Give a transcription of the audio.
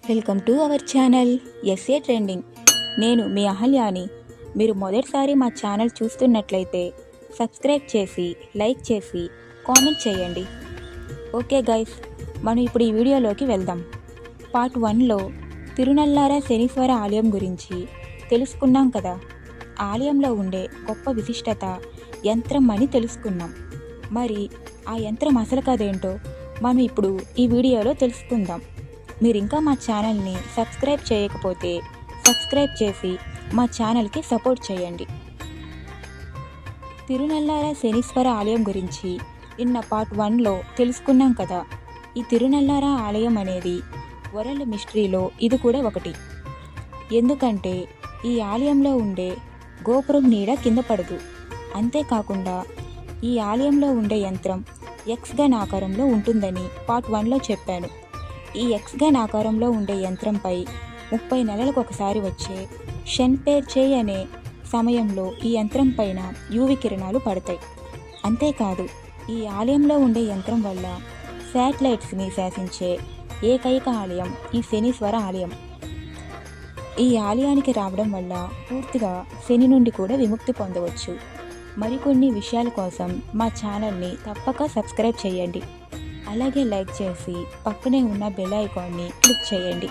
Welcome to our channel SA trending. నేను మీ అహల్యాని. మీరు మొదటిసారి మా ఛానల్ చూస్తున్నట్లయితే సబ్స్క్రైబ్ చేసి లైక్ చేసి కామెంట్ చేయండి. ఓకే గైస్, మనం ఇప్పుడు ఈ వీడియోలోకి వెళ్దాం. పార్ట్ 1లో తిరునల్లార శనీశ్వర ఆలయం గురించి తెలుసుకున్నాం కదా. ఆలయంలో ఉండే గొప్ప విశిష్టత యంత్రం అని తెలుసుకున్నాం. మరి ఆ యంత్రం అసలు కదేంటో మనం ఇప్పుడు ఈ వీడియోలో తెలుసుకుందాం. మీరు ఇంకా మా ఛానల్ని సబ్స్క్రైబ్ చేయకపోతే సబ్స్క్రైబ్ చేసి మా ఛానల్కి సపోర్ట్ చేయండి. తిరునల్లార శనీశ్వర ఆలయం గురించి నిన్న పార్ట్ 1లో తెలుసుకున్నాం కదా. ఈ తిరునల్లార ఆలయం అనేది వరల్డ్ మిస్టరీలో ఇది కూడా ఒకటి. ఎందుకంటే ఈ ఆలయంలో ఉండే గోపురం నీడ కింద పడదు. అంతేకాకుండా ఈ ఆలయంలో ఉండే యంత్రం ఎక్స్గన్ ఆకారంలో ఉంటుందని పార్ట్ 1లో చెప్పాను. ఈ ఎక్స్గన్ ఆకారంలో ఉండే యంత్రంపై 30 నెలలకు ఒకసారి వచ్చే షెన్పేర్చే అనే సమయంలో ఈ యంత్రం పైన యూవి కిరణాలు పడతాయి. అంతేకాదు, ఈ ఆలయంలో ఉండే యంత్రం వల్ల శాటిలైట్స్ని శాసించే ఏకైక ఆలయం ఈ శనీశ్వర ఆలయం. ఈ ఆలయానికి రావడం వల్ల పూర్తిగా శని నుండి కూడా విముక్తి పొందవచ్చు. మరికొన్ని విషయాల కోసం మా ఛానల్ని తప్పక సబ్స్క్రైబ్ చేయండి. అలాగే లైక్ చేసి పక్కనే ఉన్న బెల్ ఐకాన్ని క్లిక్ చేయండి.